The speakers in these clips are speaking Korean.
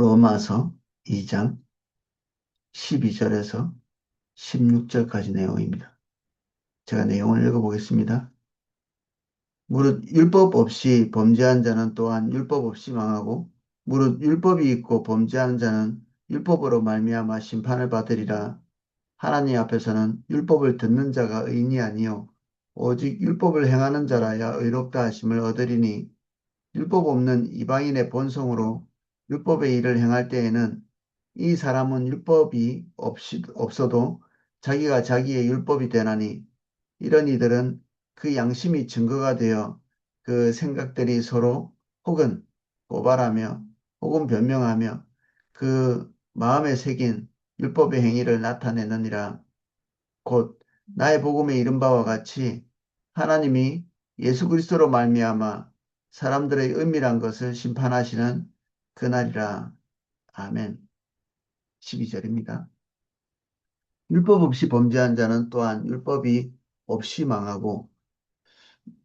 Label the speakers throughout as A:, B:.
A: 로마서 2장 12절에서 16절까지 내용입니다. 제가 내용을 읽어보겠습니다. 무릇 율법 없이 범죄한 자는 또한 율법 없이 망하고 무릇 율법이 있고 범죄하는 자는 율법으로 말미암아 심판을 받으리라. 하나님 앞에서는 율법을 듣는 자가 의인이 아니요 오직 율법을 행하는 자라야 의롭다 하심을 얻으리니 율법 없는 이방인의 본성으로 율법의 일을 행할 때에는 이 사람은 율법이 없어도 자기가 자기의 율법이 되나니 이런 이들은 그 양심이 증거가 되어 그 생각들이 서로 혹은 고발하며 혹은 변명하며 그 마음에 새긴 율법의 행위를 나타내느니라. 곧 나의 복음에 이른 바와 같이 하나님이 예수 그리스도로 말미암아 사람들의 은밀한 것을 심판하시는 그날이라. 아멘. 12절입니다. 율법 없이 범죄한 자는 또한 율법이 없이 망하고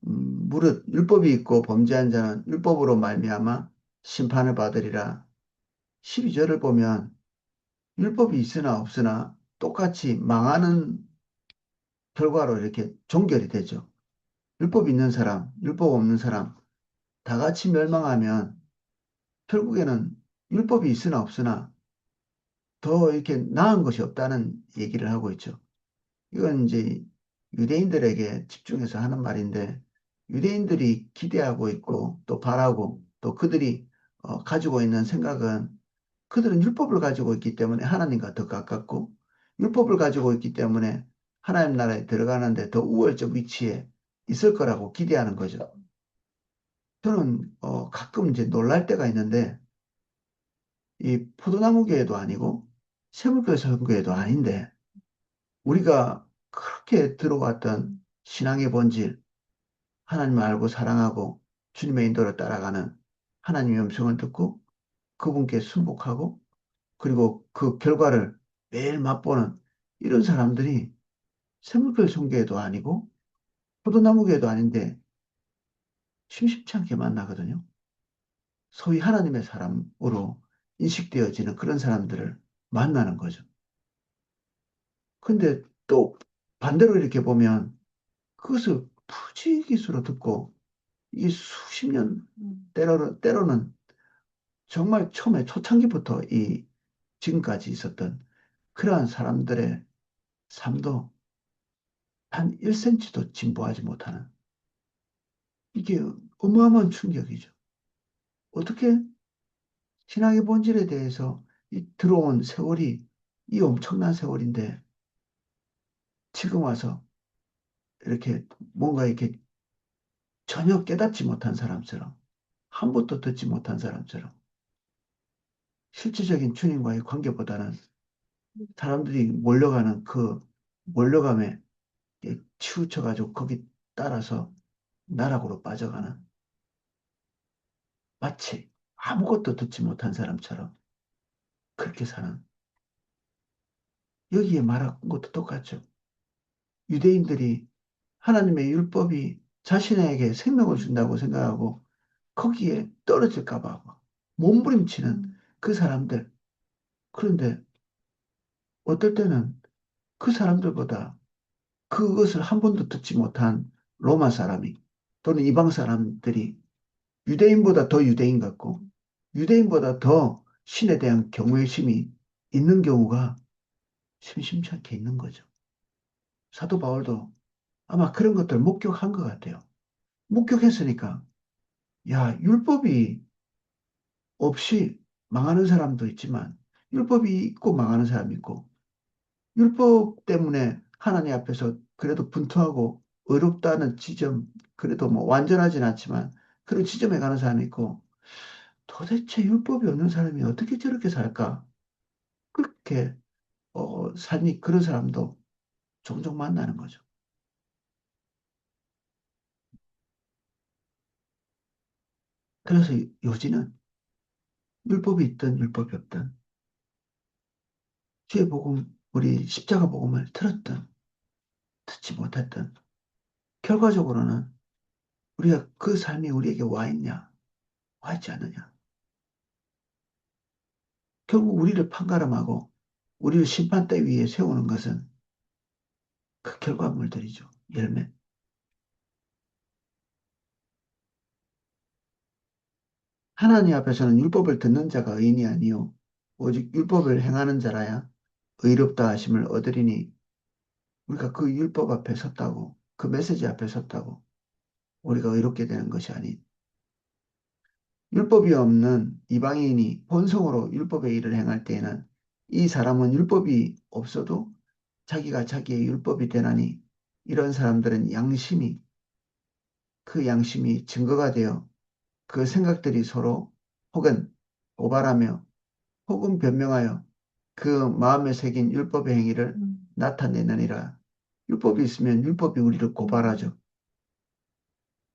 A: 무릇 율법이 있고 범죄한 자는 율법으로 말미암아 심판을 받으리라. 12절을 보면 율법이 있으나 없으나 똑같이 망하는 결과로 이렇게 종결이 되죠. 율법 있는 사람, 율법 없는 사람 다 같이 멸망하면 결국에는 율법이 있으나 없으나 더 이렇게 나은 것이 없다는 얘기를 하고 있죠. 이건 이제 유대인들에게 집중해서 하는 말인데 유대인들이 기대하고 있고 또 바라고 또 그들이 가지고 있는 생각은 그들은 율법을 가지고 있기 때문에 하나님과 더 가깝고 율법을 가지고 있기 때문에 하나님 나라에 들어가는데 더 우월적 위치에 있을 거라고 기대하는 거죠. 저는 가끔 이제 놀랄 때가 있는데 이 포도나무 교회도 아니고 세물교회 선교회도 아닌데 우리가 그렇게 들어왔던 신앙의 본질, 하나님을 알고 사랑하고 주님의 인도를 따라가는 하나님의 음성을 듣고 그분께 순복하고 그리고 그 결과를 매일 맛보는 이런 사람들이 세물교회 선교회도 아니고 포도나무 교회도 아닌데 심심치 않게 만나거든요. 소위 하나님의 사람으로 인식되어지는 그런 사람들을 만나는 거죠. 근데 또 반대로 이렇게 보면 그것을 푸지기수로 듣고 이 수십 년 때로는 정말 처음에 초창기부터 이 지금까지 있었던 그러한 사람들의 삶도 단 1cm도 진보하지 못하는 이게 어마어마한 충격이죠. 어떻게 신앙의 본질에 대해서 이 들어온 세월이 이 엄청난 세월인데 지금 와서 이렇게 뭔가 이렇게 전혀 깨닫지 못한 사람처럼 한 번도 듣지 못한 사람처럼 실질적인 주님과의 관계보다는 사람들이 몰려가는 그 몰려감에 치우쳐가지고 거기 따라서 나락으로 빠져가는 마치 아무것도 듣지 못한 사람처럼 그렇게 사는 여기에 말한 것도 똑같죠. 유대인들이 하나님의 율법이 자신에게 생명을 준다고 생각하고 거기에 떨어질까 봐 몸부림치는 그 사람들. 그런데 어떨 때는 그 사람들보다 그것을 한 번도 듣지 못한 로마 사람이 또는 이방 사람들이 유대인보다 더 유대인 같고 유대인보다 더 신에 대한 경외심이 있는 경우가 심심치 않게 있는 거죠. 사도 바울도 아마 그런 것들 목격한 것 같아요. 목격했으니까 야, 율법이 없이 망하는 사람도 있지만 율법이 있고 망하는 사람이 있고 율법 때문에 하나님 앞에서 그래도 분투하고 의롭다는 지점, 그래도 뭐 완전하진 않지만 그런 지점에 가는 사람이 있고 도대체 율법이 없는 사람이 어떻게 저렇게 살까? 그렇게 삶이 그런 사람도 종종 만나는 거죠. 그래서 요지는 율법이 있든 율법이 없든 주의 복음, 우리 십자가 복음을 들었든 듣지 못했든 결과적으로는 우리가 그 삶이 우리에게 와 있냐, 와 있지 않느냐. 결국 우리를 판가름하고 우리를 심판대 위에 세우는 것은 그 결과물들이죠. 열매. 하나님 앞에서는 율법을 듣는 자가 의인이 아니요 오직 율법을 행하는 자라야 의롭다 하심을 얻으리니 우리가 그 율법 앞에 섰다고 그 메시지 앞에 섰다고 우리가 의롭게 되는 것이 아닌 율법이 없는 이방인이 본성으로 율법의 일을 행할 때에는 이 사람은 율법이 없어도 자기가 자기의 율법이 되나니 이런 사람들은 양심이 그 양심이 증거가 되어 그 생각들이 서로 혹은 고발하며 혹은 변명하여 그 마음에 새긴 율법의 행위를 나타내느니라. 율법이 있으면 율법이 우리를 고발하죠.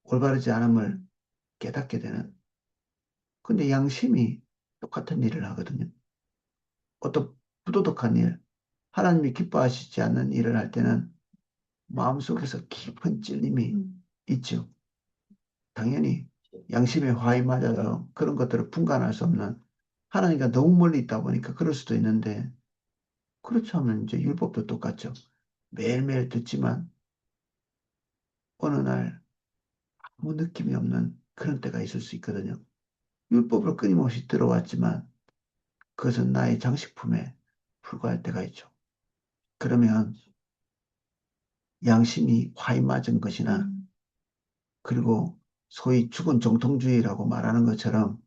A: 올바르지 않음을 깨닫게 되는. 근데 양심이 똑같은 일을 하거든요. 어떤 부도덕한 일, 하나님이 기뻐하시지 않는 일을 할 때는 마음속에서 깊은 찔림이 있죠. 당연히 양심의 화에 맞아서 그런 것들을 분간할 수 없는 하나님과 너무 멀리 있다 보니까 그럴 수도 있는데 그렇지 않으면 이제 율법도 똑같죠. 매일매일 듣지만 어느 날 아무 느낌이 없는 그런 때가 있을 수 있거든요. 율법을 끊임없이 들어왔지만 그것은 나의 장식품에 불과할 때가 있죠. 그러면 양심이 화에 맞은 것이나 그리고 소위 죽은 정통주의라고 말하는 것처럼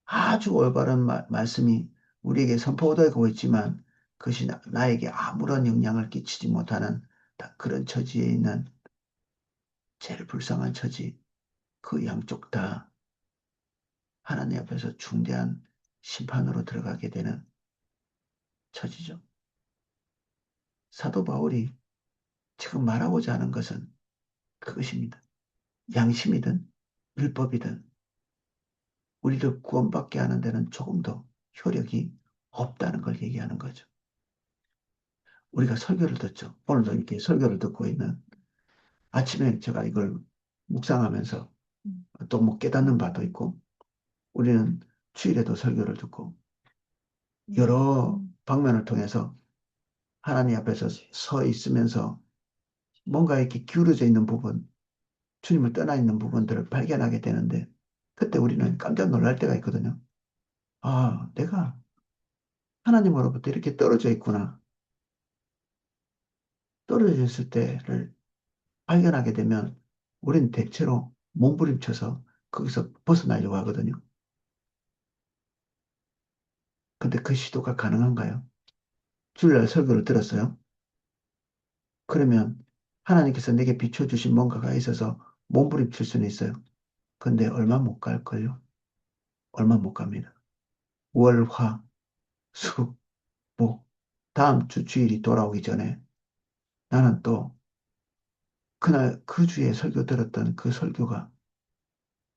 A: 아주 올바른 말씀이 우리에게 선포되고 있지만 그것이 나에게 아무런 영향을 끼치지 못하는 그런 처지에 있는 제일 불쌍한 처지, 그 양쪽 다 하나님 앞에서 중대한 심판으로 들어가게 되는 처지죠. 사도 바울이 지금 말하고자 하는 것은 그것입니다. 양심이든 율법이든 우리를 구원받게 하는 데는 조금 더 효력이 없다는 걸 얘기하는 거죠. 우리가 설교를 듣죠. 오늘도 이렇게 설교를 듣고 있는 아침에 제가 이걸 묵상하면서 또 뭐 깨닫는 바도 있고 우리는 주일에도 설교를 듣고 여러 방면을 통해서 하나님 앞에서 서 있으면서 뭔가 이렇게 기울어져 있는 부분, 주님을 떠나 있는 부분들을 발견하게 되는데 그때 우리는 깜짝 놀랄 때가 있거든요. 아, 내가 하나님으로부터 이렇게 떨어져 있구나. 떨어져 있을 때를 발견하게 되면 우리는 대체로 몸부림쳐서 거기서 벗어나려고 하거든요. 근데 그 시도가 가능한가요? 주일날 설교를 들었어요. 그러면 하나님께서 내게 비춰주신 뭔가가 있어서 몸부림칠 수는 있어요. 근데 얼마 못 갈걸요? 얼마 못 갑니다. 월, 화, 수, 목. 다음 주 주일이 돌아오기 전에 나는 또 그날 그 주에 설교 들었던 그 설교가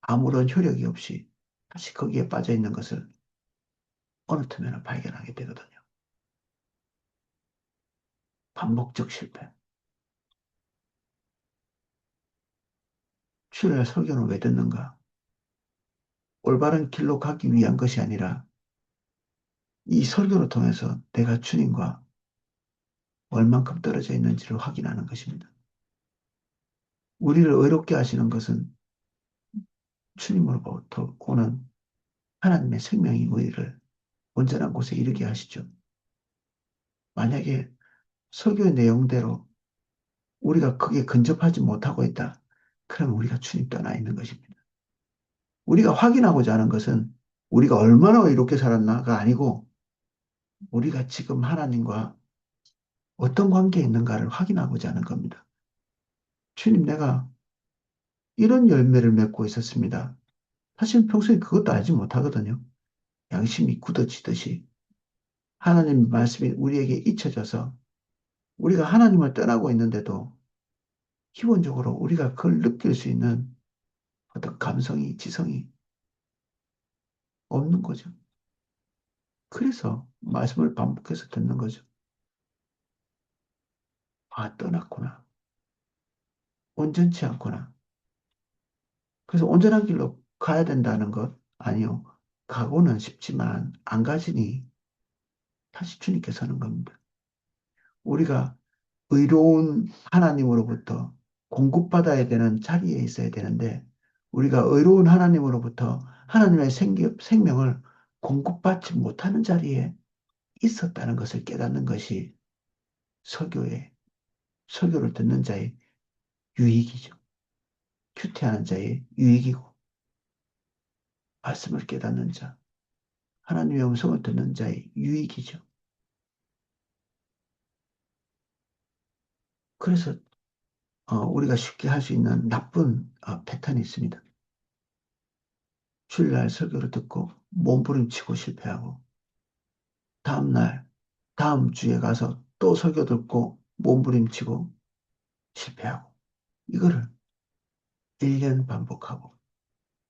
A: 아무런 효력이 없이 다시 거기에 빠져 있는 것을 어느 틈에나 발견하게 되거든요. 반복적 실패. 주일날 설교는 왜 듣는가? 올바른 길로 가기 위한 것이 아니라 이 설교를 통해서 내가 주님과 얼만큼 떨어져 있는지를 확인하는 것입니다. 우리를 의롭게 하시는 것은 주님으로부터 오는 하나님의 생명이 우리를 온전한 곳에 이르게 하시죠. 만약에 설교의 내용대로 우리가 그게 근접하지 못하고 있다. 그럼 우리가 주님 떠나 있는 것입니다. 우리가 확인하고자 하는 것은 우리가 얼마나 의롭게 살았나가 아니고 우리가 지금 하나님과 어떤 관계에 있는가를 확인하고자 하는 겁니다. 주님, 내가 이런 열매를 맺고 있었습니다. 사실 평소에 그것도 알지 못하거든요. 양심이 굳어지듯이 하나님 말씀이 우리에게 잊혀져서 우리가 하나님을 떠나고 있는데도 기본적으로 우리가 그걸 느낄 수 있는 어떤 감성이, 지성이 없는 거죠. 그래서 말씀을 반복해서 듣는 거죠. 아, 떠났구나. 온전치 않구나. 그래서 온전한 길로 가야 된다는 것? 아니요. 가고는 싶지만 안 가지니 다시 주님께 서는 겁니다. 우리가 의로운 하나님으로부터 공급받아야 되는 자리에 있어야 되는데 우리가 의로운 하나님으로부터 하나님의 생명을 공급받지 못하는 자리에 있었다는 것을 깨닫는 것이 설교의 설교를 듣는 자의 유익이죠. 큐티하는 자의 유익이고 말씀을 깨닫는 자, 하나님의 음성을 듣는 자의 유익이죠. 그래서 우리가 쉽게 할 수 있는 나쁜 패턴이 있습니다. 주일날 설교를 듣고 몸부림치고 실패하고 다음날 다음 주에 가서 또 설교 듣고 몸부림치고 실패하고 이거를 1년 반복하고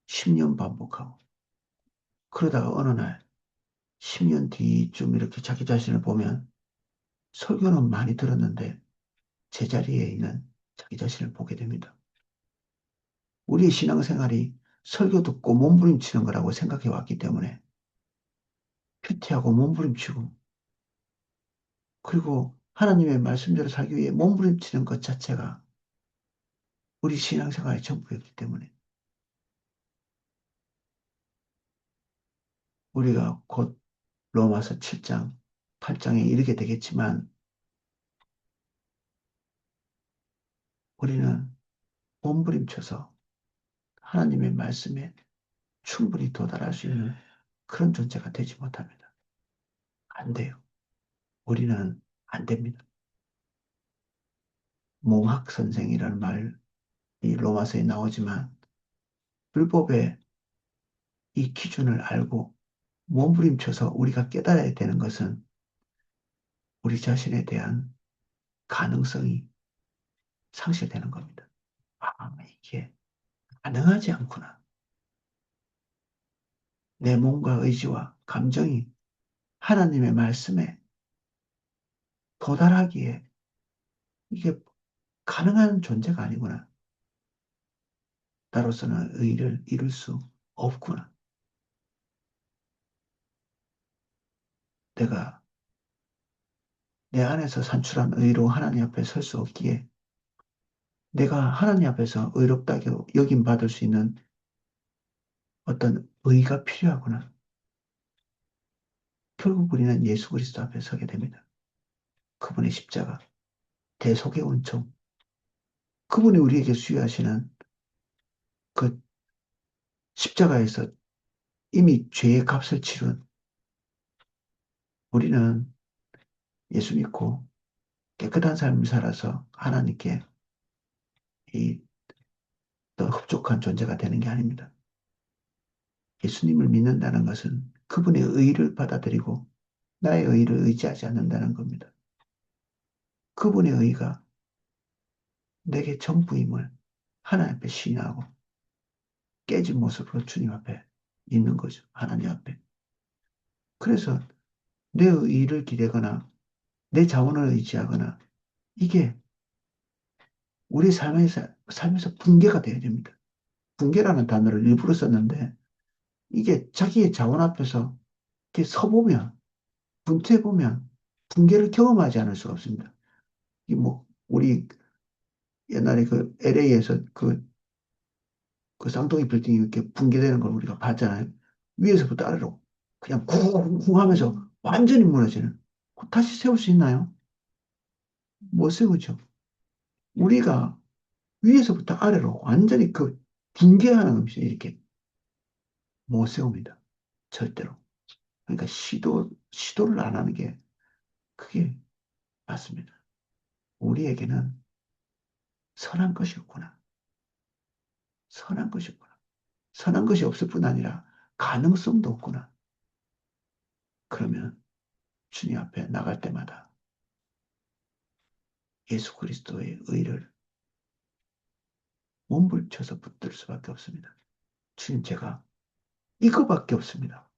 A: 10년 반복하고 그러다가 어느 날 10년 뒤쯤 이렇게 자기 자신을 보면 설교는 많이 들었는데 제자리에 있는 자기 자신을 보게 됩니다. 우리의 신앙생활이 설교 듣고 몸부림치는 거라고 생각해 왔기 때문에 큐티하고 몸부림치고 그리고 하나님의 말씀대로 살기 위해 몸부림치는 것 자체가 우리 신앙생활의 전부였기 때문에 우리가 곧 로마서 7장, 8장에 이르게 되겠지만 우리는 몸부림쳐서 하나님의 말씀에 충분히 도달할 수 있는 그런 존재가 되지 못합니다. 안 돼요. 우리는 안 됩니다. 몽학 선생이라는 말이 로마서에 나오지만 율법의 이 기준을 알고 몸부림쳐서 우리가 깨달아야 되는 것은 우리 자신에 대한 가능성이 상실되는 겁니다. 이게 가능하지 않구나. 내 몸과 의지와 감정이 하나님의 말씀에 도달하기에 이게 가능한 존재가 아니구나. 나로서는 의를 이룰 수 없구나. 내가 내 안에서 산출한 의로 하나님 앞에 설 수 없기에 내가 하나님 앞에서 의롭다고 여김 받을 수 있는 어떤 의가 필요하구나. 결국 우리는 예수 그리스도 앞에 서게 됩니다. 그분의 십자가, 대속의 은총, 그분이 우리에게 수여하시는 그 십자가에서 이미 죄의 값을 치른 우리는 예수 믿고 깨끗한 삶을 살아서 하나님께 이 더 흡족한 존재가 되는 게 아닙니다. 예수님을 믿는다는 것은 그분의 의를 받아들이고 나의 의를 의지하지 않는다는 겁니다. 그분의 의가 내게 전부임을 하나님 앞에 시인하고 깨진 모습으로 주님 앞에 있는 거죠. 하나님 앞에. 그래서 내 의를 기대거나 내 자원을 의지하거나 이게 우리 삶에서 붕괴가 되어야 됩니다. 붕괴라는 단어를 일부러 썼는데 이게 자기의 자원 앞에서 이렇게 서보면 분투해보면 붕괴를 경험하지 않을 수가 없습니다. 이 뭐 우리 옛날에 그 LA에서 그 쌍둥이 빌딩이 이렇게 붕괴되는 걸 우리가 봤잖아요. 위에서부터 아래로 그냥 쿵쿵 하면서 완전히 무너지는. 다시 세울 수 있나요? 못 세우죠. 우리가 위에서부터 아래로 완전히 그 붕괴하는 음식 이렇게 못 세웁니다. 절대로. 그러니까 시도를 안 하는 게 그게 맞습니다. 우리에게는 선한 것이 없구나. 선한 것이 없구나. 선한 것이 없을 뿐 아니라 가능성도 없구나. 그러면 주님 앞에 나갈 때마다 예수 그리스도의 의를 몸부림쳐서 붙들 수밖에 없습니다. 주님 제가 이거밖에 없습니다.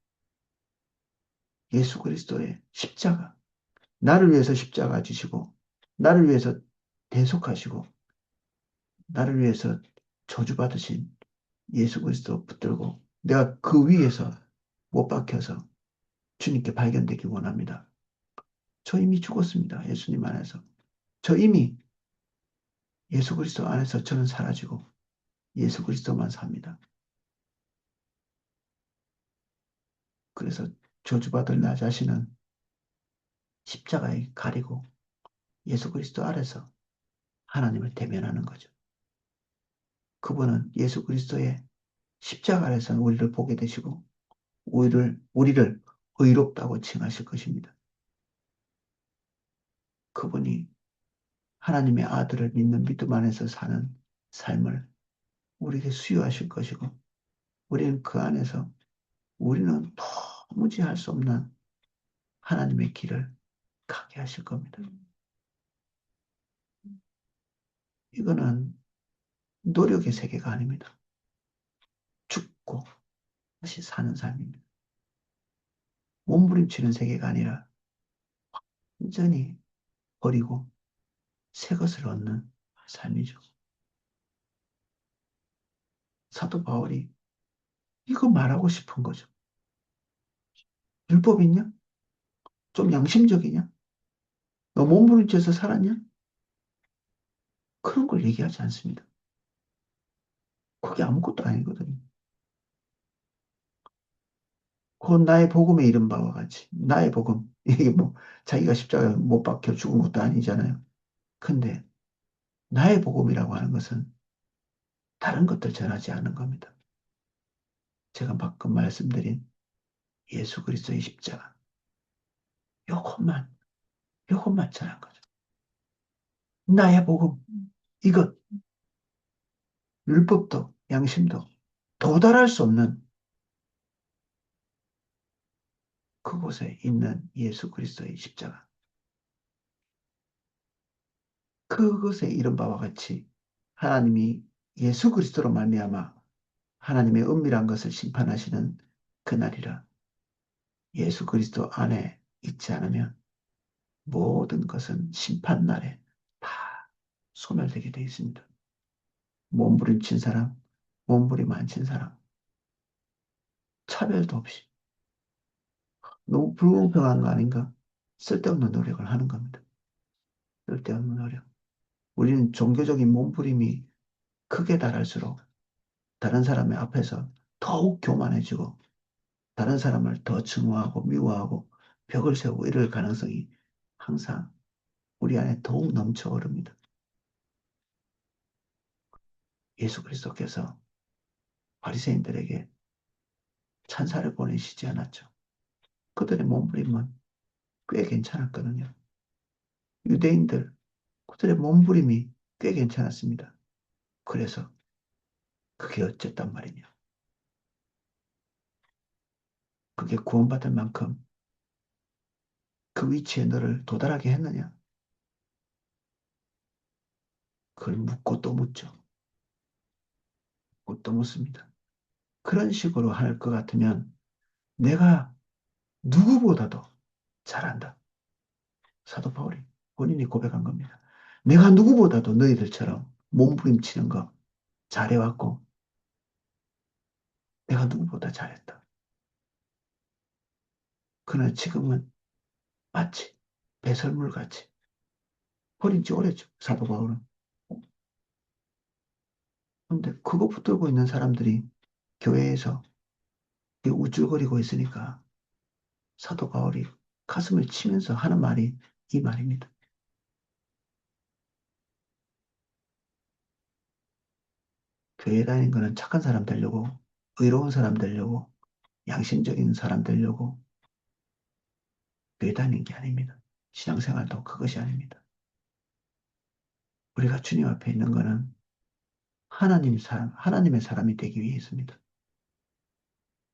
A: 예수 그리스도의 십자가. 나를 위해서 십자가 지시고 나를 위해서 대속하시고 나를 위해서 저주받으신 예수 그리스도 붙들고 내가 그 위에서 못 박혀서 주님께 발견되기 원합니다. 저 이미 죽었습니다. 예수님 안에서. 저 이미 예수 그리스도 안에서 저는 사라지고 예수 그리스도만 삽니다. 그래서 저주받을 나 자신은 십자가에 가리고 예수 그리스도 아래서 하나님을 대면하는 거죠. 그분은 예수 그리스도의 십자가 아래서 우리를 보게 되시고 우리를 의롭다고 칭하실 것입니다. 그분이 하나님의 아들을 믿는 믿음 안에서 사는 삶을 우리에게 수여하실 것이고 우리는 그 안에서 우리는 도무지 할 수 없는 하나님의 길을 가게 하실 겁니다. 이거는 노력의 세계가 아닙니다. 죽고 다시 사는 삶입니다. 몸부림치는 세계가 아니라 완전히 버리고 새 것을 얻는 삶이죠. 사도 바울이 이거 말하고 싶은 거죠. 율법 있냐? 좀 양심적이냐? 너 몸부림쳐서 살았냐? 그런 걸 얘기하지 않습니다. 그게 아무것도 아니거든요. 그건 나의 복음에 이른 바와 같이 나의 복음 이게 뭐 자기가 십자가에 못 박혀 죽은 것도 아니잖아요. 근데 나의 복음이라고 하는 것은 다른 것들 전하지 않는 겁니다. 제가 방금 말씀드린 예수 그리스도의 십자가 요것만 요것만 전한 거죠. 나의 복음 이것 율법도 양심도 도달할 수 없는 그곳에 있는 예수 그리스도의 십자가 그것에 이른 바와 같이 하나님이 예수 그리스도로 말미암아 하나님의 은밀한 것을 심판하시는 그날이라 예수 그리스도 안에 있지 않으면 모든 것은 심판날에 다 소멸되게 되어 있습니다. 몸부림친 사람, 몸부림 안 친 사람, 차별도 없이 너무 불공평한 거 아닌가? 쓸데없는 노력을 하는 겁니다. 쓸데없는 노력. 우리는 종교적인 몸부림이 크게 달할수록 다른 사람의 앞에서 더욱 교만해지고 다른 사람을 더 증오하고 미워하고 벽을 세우고 이럴 가능성이 항상 우리 안에 더욱 넘쳐 오릅니다. 예수 그리스도께서 바리새인들에게 찬사를 보내시지 않았죠. 그들의 몸부림은 꽤 괜찮았거든요. 유대인들, 그들의 몸부림이 꽤 괜찮았습니다. 그래서 그게 어쨌단 말이냐. 그게 구원받을 만큼 그 위치에 너를 도달하게 했느냐. 그걸 묻고 또 묻죠. 묻고 또 묻습니다. 그런 식으로 할 것 같으면 내가 누구보다도 잘한다. 사도 바울이 본인이 고백한 겁니다. 내가 누구보다도 너희들처럼 몸부림치는 거 잘해왔고 내가 누구보다 잘했다. 그러나 지금은 마치 배설물같이 버린 지 오래죠. 사도 바울은. 근데 그거 붙들고 있는 사람들이 교회에서 우쭐거리고 있으니까 사도 바울이 가슴을 치면서 하는 말이 이 말입니다. 교회 다니는 거는 착한 사람 되려고, 의로운 사람 되려고, 양심적인 사람 되려고 교회 다니는 게 아닙니다. 신앙생활도 그것이 아닙니다. 우리가 주님 앞에 있는 거는 하나님의 사람이 되기 위해서입니다.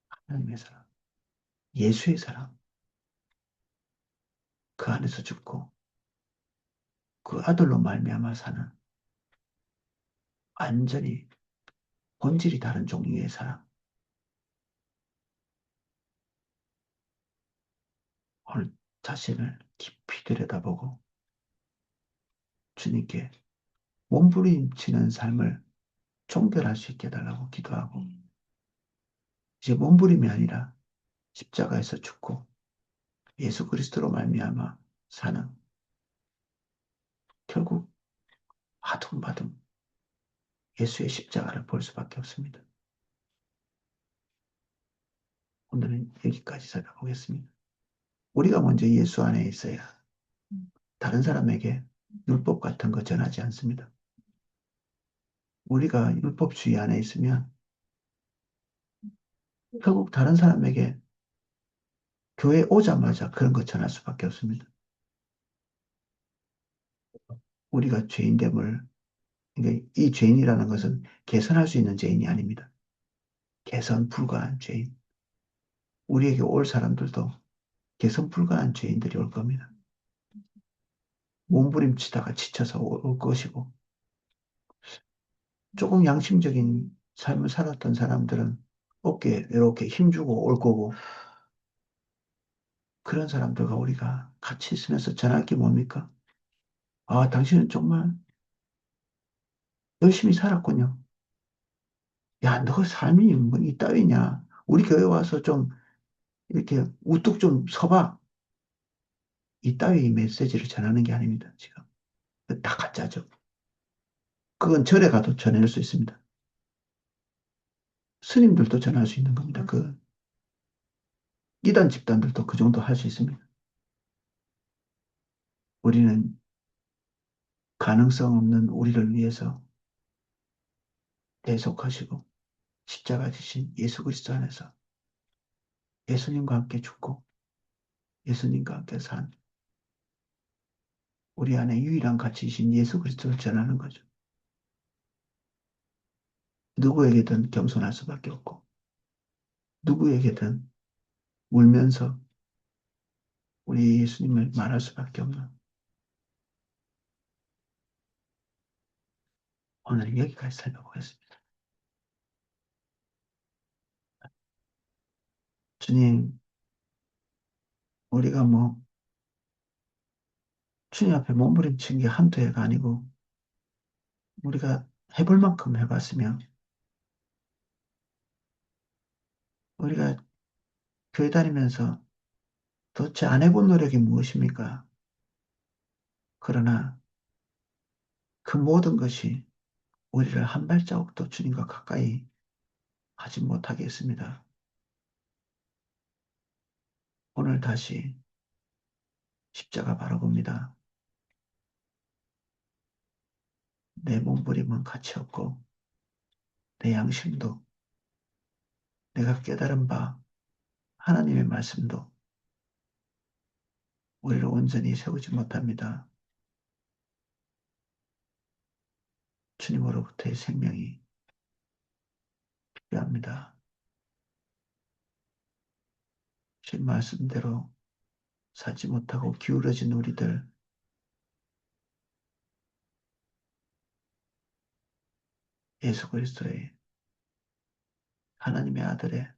A: 하나님의 사람, 예수의 사람, 그 안에서 죽고 그 아들로 말미암아 사는 완전히 본질이 다른 종류의 사람. 오늘 자신을 깊이 들여다보고 주님께 몸부림치는 삶을 종결할 수 있게 해달라고 기도하고 이제 몸부림이 아니라 십자가에서 죽고 예수 그리스도로 말미암아 사는 결국 아둥바둥 예수의 십자가를 볼 수밖에 없습니다. 오늘은 여기까지 살펴보겠습니다. 우리가 먼저 예수 안에 있어야 다른 사람에게 율법 같은 거 전하지 않습니다. 우리가 율법주의 안에 있으면 결국 다른 사람에게 교회 오자마자 그런 거 전할 수밖에 없습니다. 우리가 죄인됨을, 그러니까 이 죄인이라는 것은 개선할 수 있는 죄인이 아닙니다. 개선 불가한 죄인. 우리에게 올 사람들도 개선 불가한 죄인들이 올 겁니다. 몸부림치다가 지쳐서 올 것이고, 조금 양심적인 삶을 살았던 사람들은 어깨에 이렇게 힘주고 올 거고, 그런 사람들과 우리가 같이 있으면서 전할 게 뭡니까? 아, 당신은 정말 열심히 살았군요. 야, 너 삶이 뭐 이따위냐? 우리 교회 와서 좀 이렇게 우뚝 좀 서봐. 이따위 메시지를 전하는 게 아닙니다, 지금. 다 가짜죠. 그건 절에 가도 전할 수 있습니다. 스님들도 전할 수 있는 겁니다. 그 이단 집단들도 그 정도 할 수 있습니다. 우리는 가능성 없는 우리를 위해서 대속하시고 십자가 지신 예수 그리스도 안에서 예수님과 함께 죽고 예수님과 함께 산 우리 안에 유일한 가치이신 예수 그리스도를 전하는 거죠. 누구에게든 겸손할 수밖에 없고 누구에게든 울면서 우리 예수님을 말할 수밖에 없는 오늘 여기까지 살펴보겠습니다. 주님, 우리가 뭐 주님 앞에 몸부림친 게 한두 해가 아니고 우리가 해볼 만큼 해봤으며 우리가 교회 다니면서 도대체 안 해본 노력이 무엇입니까? 그러나 그 모든 것이 우리를 한 발자국도 주님과 가까이 하지 못하게 했습니다. 오늘 다시 십자가 바라봅니다. 내 몸부림은 가치 없고 내 양심도 내가 깨달은 바 하나님의 말씀도 우리를 온전히 세우지 못합니다. 주님으로부터의 생명이 필요합니다. 주님 말씀대로 살지 못하고 기울어진 우리들 예수 그리스도의 하나님의 아들의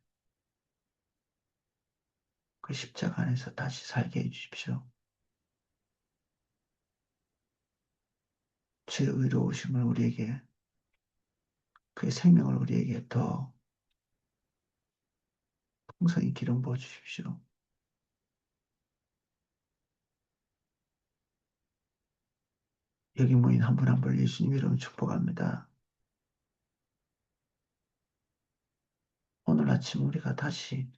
A: 그 십자가 안에서 다시 살게 해주십시오. 주의 의로우심을 우리에게 그의 생명을 우리에게 더 풍성히 기름 부어 주십시오. 여기 모인 한 분 한 분을 예수님 이름으로 축복합니다. 오늘 아침 우리가 다시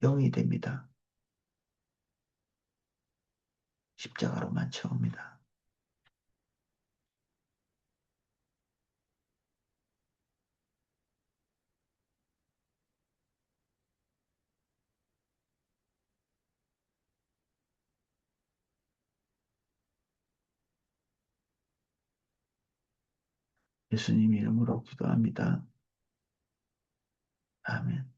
A: 영이 됩니다. 십자가로만 채웁니다. 예수님 이름으로 기도합니다. 아멘.